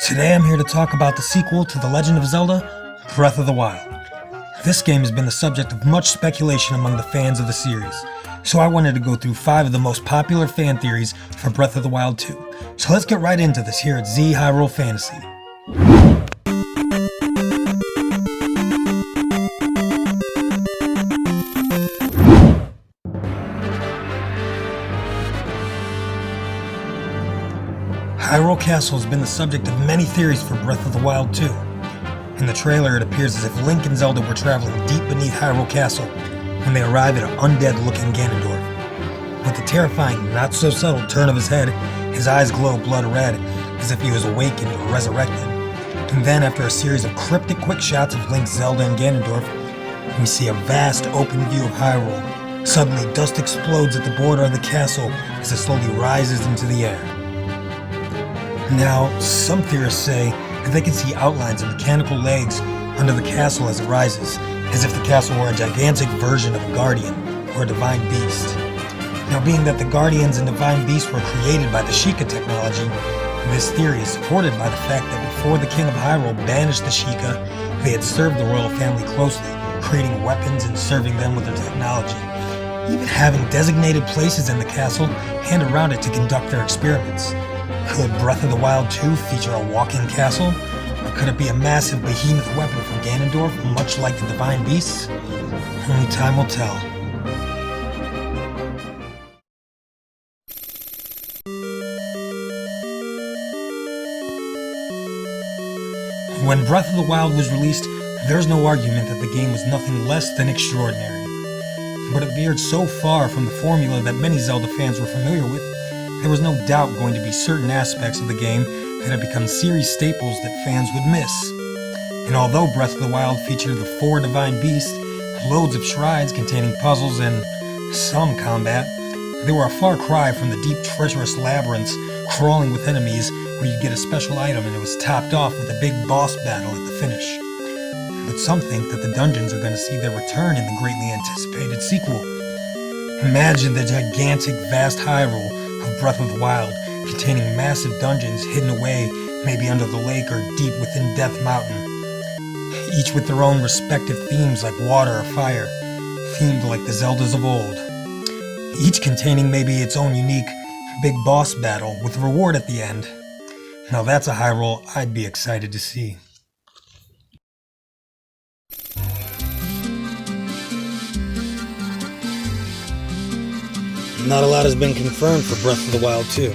Today I'm here to talk about the sequel to The Legend of Zelda, Breath of the Wild. This game has been the subject of much speculation among the fans of the series, so I wanted to go through 5 of the most popular fan theories for Breath of the Wild 2. So let's get right into this here at Z Hyrule Fantasy. Hyrule Castle has been the subject of many theories for Breath of the Wild 2. In the trailer, it appears as if Link and Zelda were traveling deep beneath Hyrule Castle when they arrive at an undead-looking Ganondorf. With the terrifying, not-so-subtle turn of his head, his eyes glow blood red, as if he was awakened or resurrected. And then, after a series of cryptic quick shots of Link, Zelda, and Ganondorf, we see a vast open view of Hyrule. Suddenly, dust explodes at the border of the castle as it slowly rises into the air. Now, some theorists say that they can see outlines of mechanical legs under the castle as it rises, as if the castle were a gigantic version of a guardian or a divine beast. Now, being that the guardians and divine beasts were created by the Sheikah technology, this theory is supported by the fact that before the King of Hyrule banished the Sheikah, they had served the royal family closely, creating weapons and serving them with their technology, even having designated places in the castle and around it to conduct their experiments. Could Breath of the Wild 2 feature a walking castle? Or could it be a massive behemoth weapon from Ganondorf, much like the Divine Beasts? Only time will tell. When Breath of the Wild was released, there's no argument that the game was nothing less than extraordinary. But it veered so far from the formula that many Zelda fans were familiar with, there was no doubt going to be certain aspects of the game that had become series staples that fans would miss. And although Breath of the Wild featured the 4 divine beasts, loads of shrines containing puzzles and some combat, they were a far cry from the deep treacherous labyrinths crawling with enemies where you'd get a special item and it was topped off with a big boss battle at the finish. But some think that the dungeons are going to see their return in the greatly anticipated sequel. Imagine the gigantic vast Hyrule of Breath of the Wild, containing massive dungeons hidden away maybe under the lake or deep within Death Mountain, each with their own respective themes like water or fire, themed like the Zeldas of old, each containing maybe its own unique big boss battle with a reward at the end. Now that's a Hyrule I'd be excited to see. Not a lot has been confirmed for Breath of the Wild 2,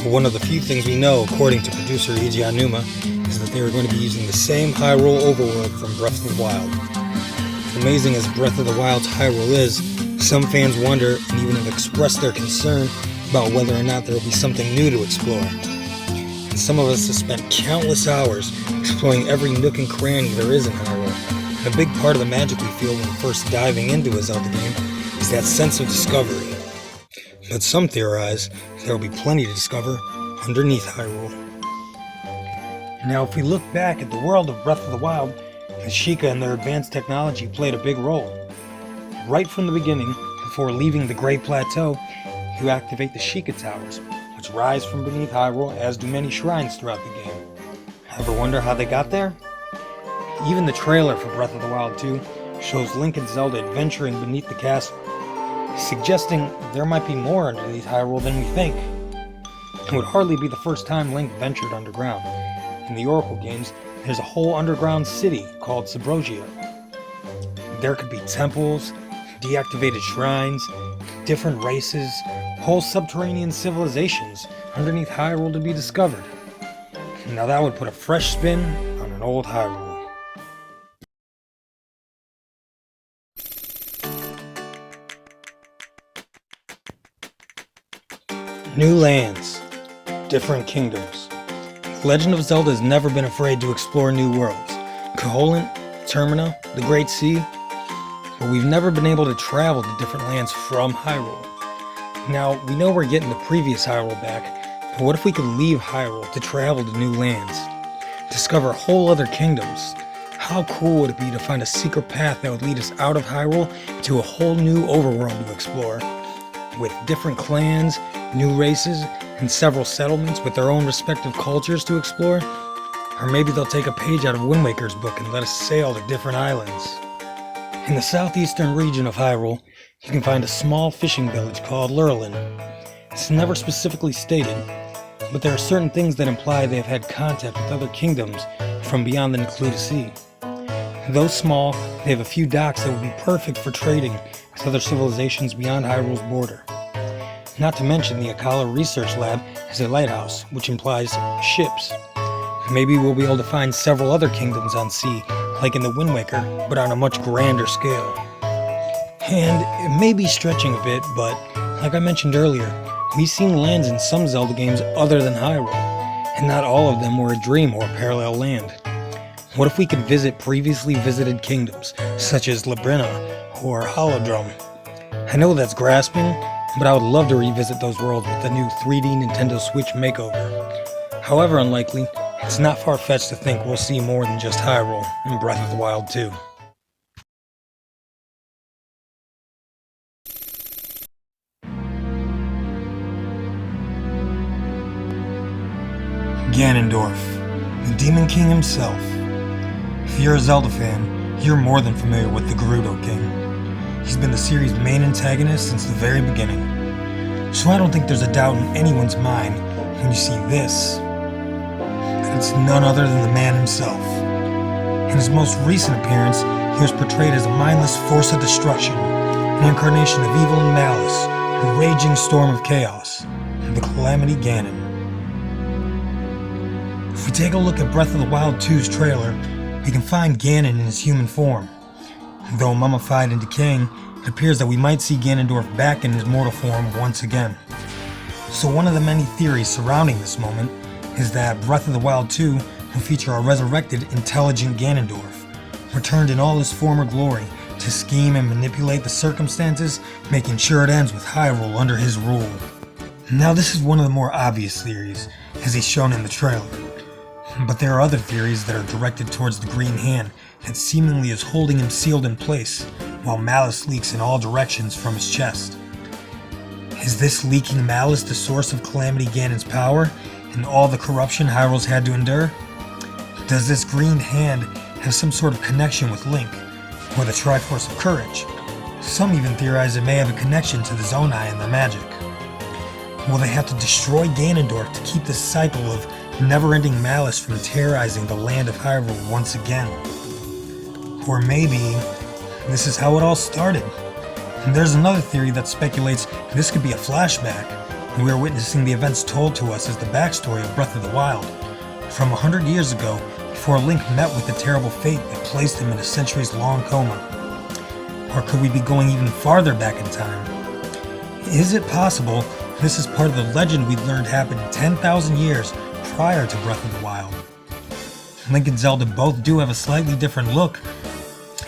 but one of the few things we know, according to producer Eiji Aonuma, is that they are going to be using the same Hyrule overworld from Breath of the Wild. Amazing as Breath of the Wild's Hyrule is, some fans wonder and even have expressed their concern about whether or not there will be something new to explore. And some of us have spent countless hours exploring every nook and cranny there is in Hyrule, and a big part of the magic we feel when first diving into a Zelda game is that sense of discovery. But some theorize there will be plenty to discover underneath Hyrule. Now, if we look back at the world of Breath of the Wild, the Sheikah and their advanced technology played a big role. Right from the beginning, before leaving the Great Plateau, you activate the Sheikah Towers, which rise from beneath Hyrule, as do many shrines throughout the game. Ever wonder how they got there? Even the trailer for Breath of the Wild 2 shows Link and Zelda adventuring beneath the castle, suggesting there might be more underneath Hyrule than we think. It would hardly be the first time Link ventured underground. In the Oracle games, there's a whole underground city called Subrogia. There could be temples, deactivated shrines, different races, whole subterranean civilizations underneath Hyrule to be discovered. Now that would put a fresh spin on an old Hyrule. New lands, different kingdoms. Legend of Zelda has never been afraid to explore new worlds. Koholint, Termina, the Great Sea, but we've never been able to travel to different lands from Hyrule. Now, we know we're getting the previous Hyrule back, but what if we could leave Hyrule to travel to new lands? Discover whole other kingdoms? How cool would it be to find a secret path that would lead us out of Hyrule to a whole new overworld to explore? With different clans, new races, and several settlements with their own respective cultures to explore, Or maybe they'll take a page out of Wind Waker's book and let us sail to different islands. In the southeastern region of Hyrule, you can find a small fishing village called Lurelin. It's never specifically stated, but there are certain things that imply they have had contact with other kingdoms from beyond the Necluda Sea. Though small, they have a few docks that would be perfect for trading with other civilizations beyond Hyrule's border. Not to mention the Akala Research Lab has a lighthouse, which implies ships. Maybe we'll be able to find several other kingdoms on sea, like in the Wind Waker, but on a much grander scale. And it may be stretching a bit, but like I mentioned earlier, we've seen lands in some Zelda games other than Hyrule, and not all of them were a dream or a parallel land. What if we could visit previously visited kingdoms, such as Labrina or Holodrum? I know that's grasping, but I would love to revisit those worlds with the new 3D Nintendo Switch makeover. However unlikely, it's not far-fetched to think we'll see more than just Hyrule in Breath of the Wild 2. Ganondorf, the Demon King himself. If you're a Zelda fan, you're more than familiar with the Gerudo King. He's been the series' main antagonist since the very beginning. So I don't think there's a doubt in anyone's mind when you see this, that it's none other than the man himself. In his most recent appearance, he was portrayed as a mindless force of destruction, an incarnation of evil and malice, a raging storm of chaos, the Calamity Ganon. If we take a look at Breath of the Wild 2's trailer, we can find Ganon in his human form. Though mummified and decaying, it appears that we might see Ganondorf back in his mortal form once again. So one of the many theories surrounding this moment is that Breath of the Wild 2 will feature a resurrected, intelligent Ganondorf, returned in all his former glory to scheme and manipulate the circumstances, making sure it ends with Hyrule under his rule. Now this is one of the more obvious theories, as he's shown in the trailer. But there are other theories that are directed towards the Green Hand that seemingly is holding him sealed in place, while malice leaks in all directions from his chest. Is this leaking malice the source of Calamity Ganon's power, and all the corruption Hyrule's had to endure? Does this Green Hand have some sort of connection with Link, or the Triforce of Courage? Some even theorize it may have a connection to the Zonai and their magic. Will they have to destroy Ganondorf to keep this cycle of never-ending malice from terrorizing the land of Hyrule once again? Or maybe this is how it all started. And there's another theory that speculates this could be a flashback, and we are witnessing the events told to us as the backstory of Breath of the Wild, from 100 years ago, before Link met with the terrible fate that placed him in a centuries-long coma. Or could we be going even farther back in time? Is it possible this is part of the legend we learned happened 10,000 years prior to Breath of the Wild? Link and Zelda both do have a slightly different look.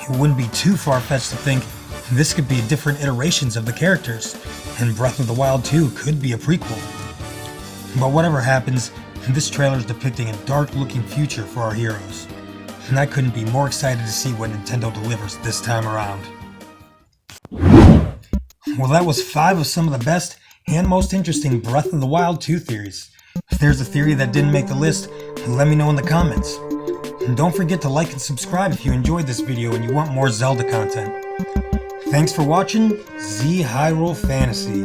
It wouldn't be too far-fetched to think this could be different iterations of the characters, and Breath of the Wild 2 could be a prequel. But whatever happens, this trailer is depicting a dark-looking future for our heroes, and I couldn't be more excited to see what Nintendo delivers this time around. Well, that was 5 of some of the best and most interesting Breath of the Wild 2 theories. If there's a theory that didn't make the list, let me know in the comments. And don't forget to like and subscribe if you enjoyed this video and you want more Zelda content. Thanks for watching Z Hyrule Fantasy.